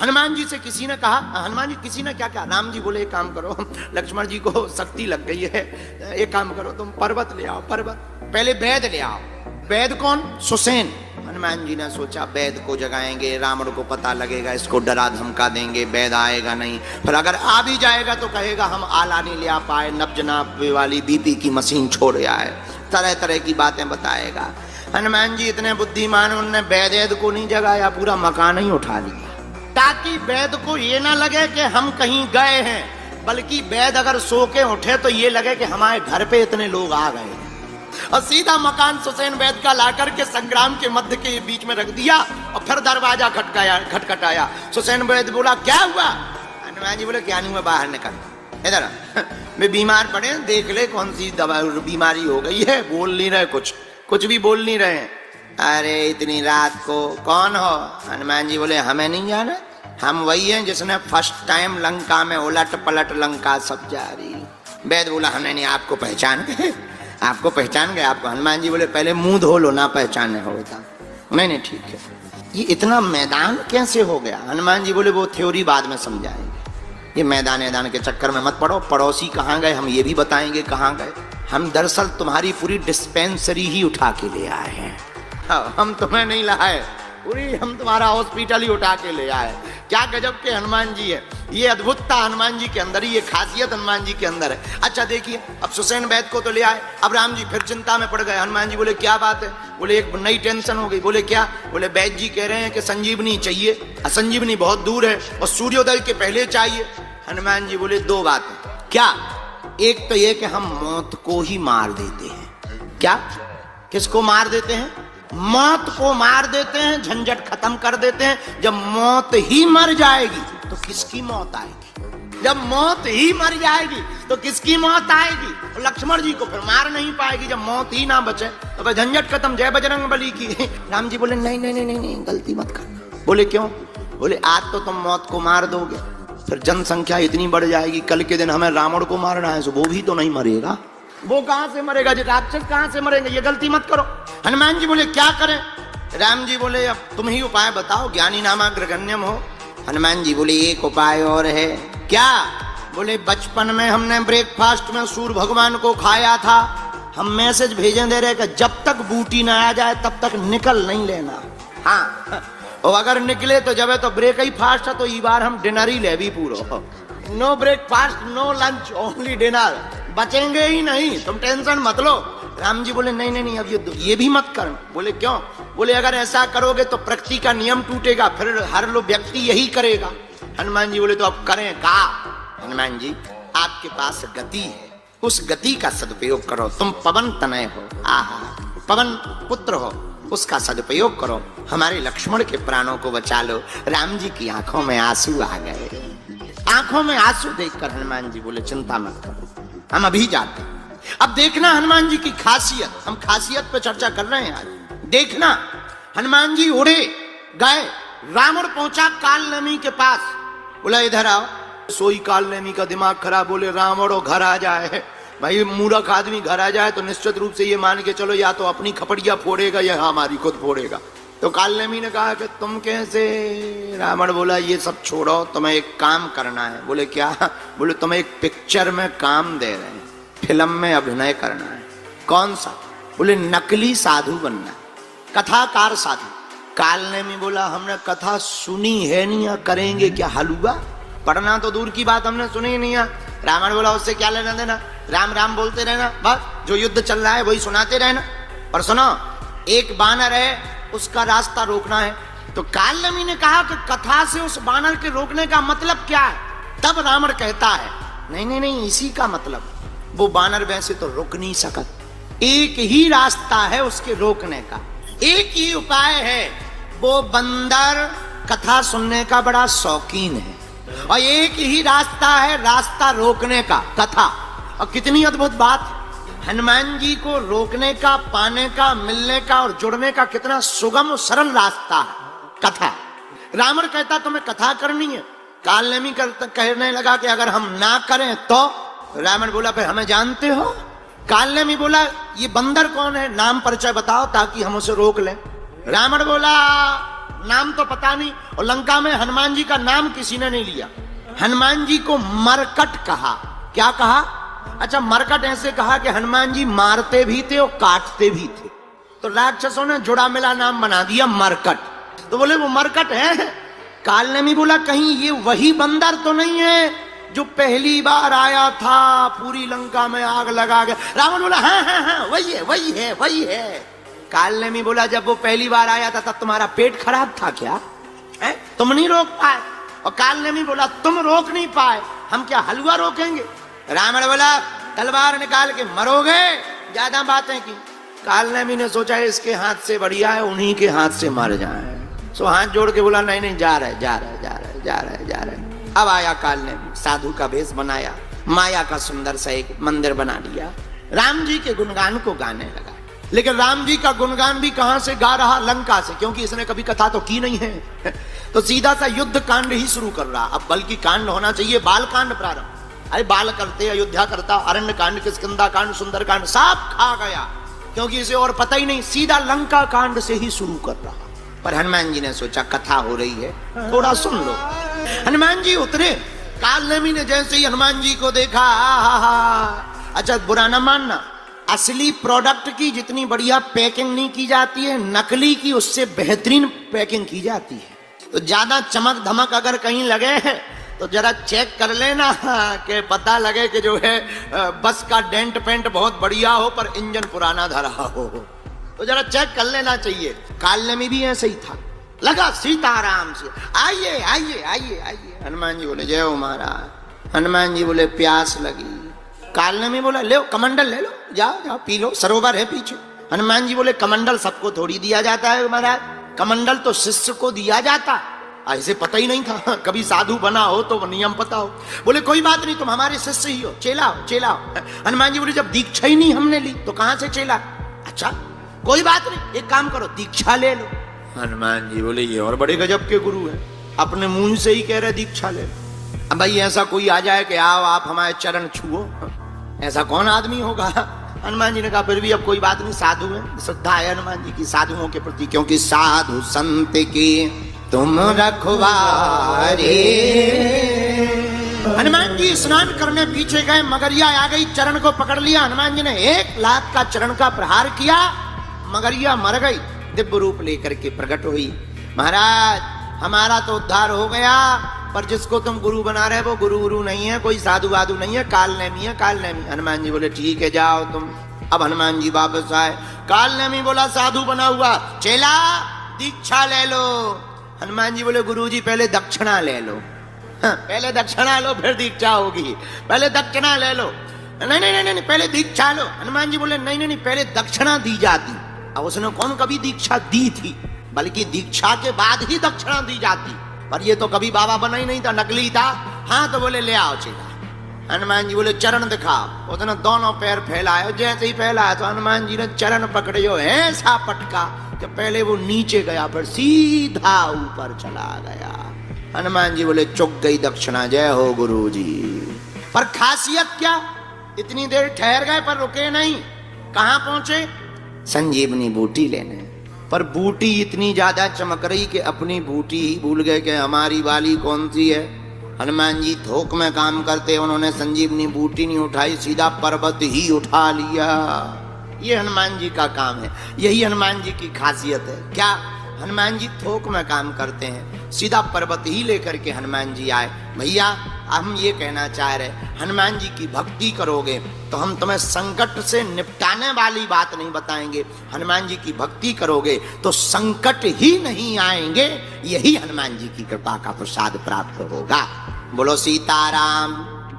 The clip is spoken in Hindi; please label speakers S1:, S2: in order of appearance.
S1: हनुमान जी से किसी ने कहा, हनुमान जी किसी ने क्या कहा, राम जी बोले एक काम करो, लक्ष्मण जी को शक्ति लग गई है, एक काम करो तुम पर्वत ले आओ, पर्वत, पहले वैद ले आओ। वैद कौन? सुसेन। हनुमान जी ने सोचा वैद को जगाएंगे, रावण को पता लगेगा, इसको डरा धमका देंगे, वैद आएगा नहीं, फिर अगर आ भी जाएगा तो कहेगा हम आला नहीं ले आ पाए, नब्ज नापे वाली बीपी की मशीन छोड़ आए, तरह तरह की बातें बताएगा। हनुमान जी इतने बुद्धिमान, उनने वैद को नहीं जगाया, पूरा मकान ही उठा लिया, ताकि वैद को ये ना लगे कि हम कहीं गए हैं, बल्कि वैद अगर सो के उठे तो ये लगे कि हमारे घर पे इतने लोग आ गए हैं। और सीधा मकान सुसेन वैद का लाकर के संग्राम के मध्य के बीच में रख दिया और फिर दरवाजा खटखटाया। सुसेन वैद बोला क्या हुआ? हनुमान जी बोले क्या नहीं हुआ, बाहर निकल, इधर वे बीमार पड़े, देख ले कौन सी दवा बीमारी हो गई है, बोल नहीं रहे, कुछ भी बोल नहीं रहे। अरे इतनी रात को कौन हो? हनुमान जी बोले हमें नहीं जाना, हम वही हैं जिसने फर्स्ट टाइम लंका में उलट पलट लंका सब जारी। वैद बोला हमने नहीं, आपको पहचान गए, आपको पहचान गए आपको। हनुमान जी बोले पहले मुंह धो लो ना पहचाने होता। नहीं ठीक है, ये इतना मैदान कैसे हो गया? हनुमान जी बोले वो थ्योरी बाद में समझाएंगे, ये मैदान के चक्कर में मत पड़ो। पड़ोसी कहाँ गए हम ये भी बताएंगे कहाँ गए। हम दरअसल तुम्हारी पूरी डिस्पेंसरी ही उठा के ले आए हैं, हम तुम्हें नहीं लाए, पूरी हम तुम्हारा हॉस्पिटल ही उठा के ले आए। क्या गजब के हनुमान जी है, ये अद्भुतता हनुमान जी के अंदर, ये खासियत हनुमान जी के अंदर है। अच्छा देखिए, अब सुसेन वैद को तो ले आए, अब राम जी फिर चिंता में पड़ गए। हनुमान जी बोले क्या बात है? बोले एक नई टेंशन हो गई। बोले क्या? बोले वैद जी कह रहे हैं कि संजीवनी चाहिए, संजीवनी बहुत दूर है और सूर्योदय के पहले चाहिए। हनुमान जी बोले दो बातें। क्या? एक तो ये कि हम मौत को ही मार देते हैं। क्या? किसको मार देते हैं? मौत को मार देते हैं, झंझट खत्म कर देते हैं। जब मौत ही मर जाएगी तो किसकी मौत आएगी? जब मौत ही मर जाएगी तो किसकी मौत आएगी? और लक्ष्मण जी को फिर मार नहीं पाएगी जब मौत ही ना बचे, तो झंझट खत्म, जय बजरंग बली की। राम जी बोले नहीं नहीं नहीं नहीं, गलती मत कर। बोले क्यों? बोले आज तो तुम मौत को मार दोगे, फिर जनसंख्या इतनी बढ़ जाएगी, कल के दिन हमें रावण को मारना है, तो वो भी तो नहीं मरेगा, वो कहां से मरेगा, जो राक्षस कहां से मरेंगे, ये गलती मत करो। हनुमान जी बोले क्या करें? राम जी बोले अब तुम ही उपाय बताओ, ज्ञानी नामाग्रगण्यम हो। हनुमान जी बोले एक उपाय और है। क्या? बोले बचपन में हमने ब्रेकफास्ट में सूर्य भगवान को खाया था, हम मैसेज भेजे दे रहे कि जब तक बूटी ना आ जाए तब तक निकल नहीं लेना। हाँ, और अगर निकले तो जब है तो ब्रेक ही फास्ट है, तो इस बार हम डिनर ही ले भी पूरा, no breakfast no lunch only dinner, बचेंगे ही नहीं, तुम टेंशन मत लो। राम जी बोले नहीं नहीं नहीं, अब ये भी मत कर। बोले क्यों? बोले अगर ऐसा करोगे तो प्रकृति का नियम टूटेगा, फिर हर लोग व्यक्ति यही करेगा। हनुमान जी बोले तो अब करें का? हनुमान जी आपके पास गति है, उस गति का सदुपयोग करो, तुम पवन तनय हो, आहा पवन पुत्र हो, उसका सदुपयोग करो, हमारे लक्ष्मण के प्राणों को बचा लो। राम जी की आंखों में आंसू आ गए, आंखों में आंसू देखकर हनुमान जी बोले चिंता मत करो, हम अभी जाते हैं। अब देखना हनुमान जी की खासियत, हम खासियत पे चर्चा कर रहे हैं आज। देखना हनुमान जी उड़े गए, रावण पहुंचा कालनेमी के पास, बोला इधर आओ। सोई कालनेमी का दिमाग खराब, बोले रावण और घर आ जाए, भाई मूर्ख आदमी घर आ जाए तो निश्चित रूप से ये मान के चलो या तो अपनी खपड़िया फोड़ेगा या हमारी खुद फोड़ेगा। तो कालनेमी ने कहा कि तुम कैसे? रावण बोला ये सब छोड़ो, तुम्हें एक काम करना है। बोले क्या? बोले तुम्हें एक पिक्चर में काम दे रहे हैं, फिल्म में अभिनय करना है। कौन सा? बोले नकली साधु बनना, कथाकार साधु। कालनेमी बोला हमने कथा सुनी है नहीं, करेंगे क्या हलवा? पढ़ना तो दूर की बात, हमने सुनी नहीं है। रावण बोला उससे क्या लेना देना, राम राम बोलते रहना, बस जो युद्ध चल रहा है वही सुनाते रहना। पर सुनो, एक बानर है, उसका रास्ता रोकना है। तो कालनेमी ने कहा कि कथा से उस बानर के रोकने का मतलब क्या है? तब रावण कहता है नहीं नहीं नहीं, इसी का मतलब, वो बानर वैसे तो रुक नहीं सकत, एक ही रास्ता है उसके रोकने का, एक ही उपाय है, वो बंदर कथा सुनने का बड़ा शौकीन है, और एक ही रास्ता है रास्ता रोकने का, कथा। और कितनी अद्भुत बात, हनुमान जी को रोकने का, पाने का, मिलने का और जुड़ने का कितना सुगम और सरल रास्ता है, कथा। रावण कहता तुम्हें कथा करनी है, कालनेमी कहने लगा कि अगर हम ना करें तो। रावण बोला फिर हमें जानते हो? कालनेमी बोला ये बंदर कौन है, नाम परिचय बताओ ताकि हम उसे रोक लें। रावण बोला नाम तो पता नहीं, और लंका में हनुमान जी का नाम किसी ने नहीं लिया। हनुमान जी को मरकट कहा। क्या कहा? अच्छा, मरकट ऐसे कहा कि हनुमान जी मारते भी थे और काटते भी थे, तो राक्षसों ने जुड़ा मिला नाम बना दिया मरकट। तो बोले वो मरकट है। कालनेमी बोला कहीं ये वही बंदर तो नहीं है जो पहली बार आया था, पूरी लंका में आग लगा गया? रावण बोला हाँ हाँ हाँ वही है वही है वही है। कालनेमी बोला जब वो पहली बार आया था तब तुम्हारा पेट खराब था क्या? तुम नहीं रोक पाए? और कालनेमी बोला तुम रोक नहीं पाए, हम क्या हलवा रोकेंगे? रावण बोला तलवार निकाल के मरोगे, ज्यादा बातें की। कालनेमी ने सोचा इसके हाथ से बढ़िया है उन्हीं के हाथ से मर जाए, सो हाथ जोड़ के बोला नहीं नहीं जा रहे जा रहे जा रहे जा रहे जा रहे। अब आया कालनेमी, साधु का भेष बनाया, माया का सुंदर सा एक मंदिर बना लिया, राम जी के गुणगान को गाने लगा। लेकिन राम जी का गुणगान भी कहां से गा रहा? लंका से, क्योंकि इसने कभी कथा तो की नहीं है। तो सीधा सा युद्ध कांड ही शुरू कर रहा। अब बल्कि कांड होना चाहिए बाल कांड प्रारंभ। अरे बाल करते, अयोध्या करता, अरण्य कांड, किष्किंधा कांड, सुंदर कांड सब खा गया, क्योंकि इसे और पता ही नहीं। सीधा लंका कांड से ही शुरू कर रहा। पर हनुमान जी ने सोचा कथा हो रही है, थोड़ा सुन लो। हनुमान जी उतरे। कालनेमी ने जैसे ही हनुमान जी को देखा, अच्छा बुरा ना मानना, असली प्रोडक्ट की जितनी बढ़िया पैकिंग नहीं की जाती है, नकली की उससे बेहतरीन पैकिंग की जाती है। तो ज्यादा चमक धमक अगर कहीं लगे तो जरा चेक कर लेना कि पता लगे कि जो है बस का डेंट पेंट बहुत बढ़िया हो पर इंजन पुराना धरा हो, तो जरा चेक कर लेना चाहिए। कालनेमी भी ऐसे ही था, लगा सीताराम से आइए आइए आइए आइए। हनुमान जी बोले जय हो महाराज। हनुमान जी बोले प्यास लगी। कालनेमी बोला ले कमंडल ले लो, जाओ जाओ पी लो, सरोवर है पीछे। हनुमान जी बोले कमंडल सबको थोड़ी दिया जाता है महाराज, कमंडल तो शिष्य को दिया जाता। ऐसे पता ही नहीं था, कभी साधु बना हो तो नियम पता हो। बोले कोई बात नहीं, तुम हमारे शिष्य ही हो, चेला हो चेला हो। हनुमान जी बोले जब दीक्षा ही नहीं हमने ली तो कहां से चेला? अच्छा कोई बात नहीं, एक काम करो दीक्षा ले लो। हनुमान जी बोले ये और बड़े गजब के गुरु हैं, अपने मुंह से ही कह रहे दीक्षा ले लो। अब भाई ऐसा कोई आ जाए कि आओ आप हमारे चरण छुओ, ऐसा कौन आदमी होगा? हनुमान जी ने कहा फिर भी अब कोई बात नहीं, साधु है, श्रद्धा है हनुमान जी की साधुओं के प्रति, क्योंकि साधु संत के तुम रखवारे। हनुमान जी स्नान करने पीछे गए, मगरिया आ गई, चरण को पकड़ लिया। हनुमान जी ने 1 लाख का चरण का प्रहार किया, मगरिया मर गई, दिव्य रूप लेकर के प्रकट हुई। महाराज हमारा तो उद्धार हो गया, पर जिसको तुम गुरु बना रहे वो गुरु नहीं है, कोई साधु वाधु नहीं है, कालनेमी है कालनेमी। हनुमान जी बोले ठीक है जाओ तुम। अब हनुमान जी वापस आए। कालनेमी बोला साधु बना हुआ, चेला दीक्षा ले लो। हनुमान जी बोले गुरु जी पहले दक्षिणा ले लो। पहले दक्षिणा लो फिर दीक्षा होगी, पहले दक्षिणा ले लो। नहीं नहीं नहीं नहीं पहले दीक्षा लो। हनुमान जी बोले नहीं नहीं नहीं पहले दक्षिणा दी जाती। अब उसने कौन कभी दीक्षा दी थी, बल्कि दीक्षा के बाद ही दक्षिणा दी जाती, पर ये तो कभी बाबा बना ही नहीं था, नकली था। हाँ तो बोले ले आओ चेला। हनुमान जी बोले चरण दिखाओ। उसने दोनों पैर फैलाए, जैसे ही फैलाया तो हनुमान जी ने चरण पकड़े, जो ऐसा पटका कि पहले वो नीचे गया फिर सीधा ऊपर चला गया। हनुमान जी बोले चुक गई दक्षिणा, जय हो गुरु जी। पर खासियत क्या, इतनी देर ठहर गए पर रुके नहीं। कहां पहुंचे? संजीवनी बूटी लेने। पर बूटी इतनी ज्यादा चमक रही कि अपनी बूटी ही भूल गए कि हमारी वाली कौन सी है। हनुमान जी थोक में काम करते, उन्होंने संजीवनी बूटी नहीं उठाई, सीधा पर्वत ही उठा लिया। ये हनुमान जी का काम है, यही हनुमान जी की खासियत है। क्या? हनुमान जी थोक में काम करते हैं, सीधा पर्वत ही लेकर के हनुमान जी आए। भैया हम ये कहना चाह रहे, हनुमान जी की भक्ति करोगे तो हम तुम्हें संकट से निपटाने वाली बात नहीं बताएंगे, हनुमान जी की भक्ति करोगे तो संकट ही नहीं आएंगे। यही हनुमान जी की कृपा का प्रसाद प्राप्त होगा। बोलो सीताराम।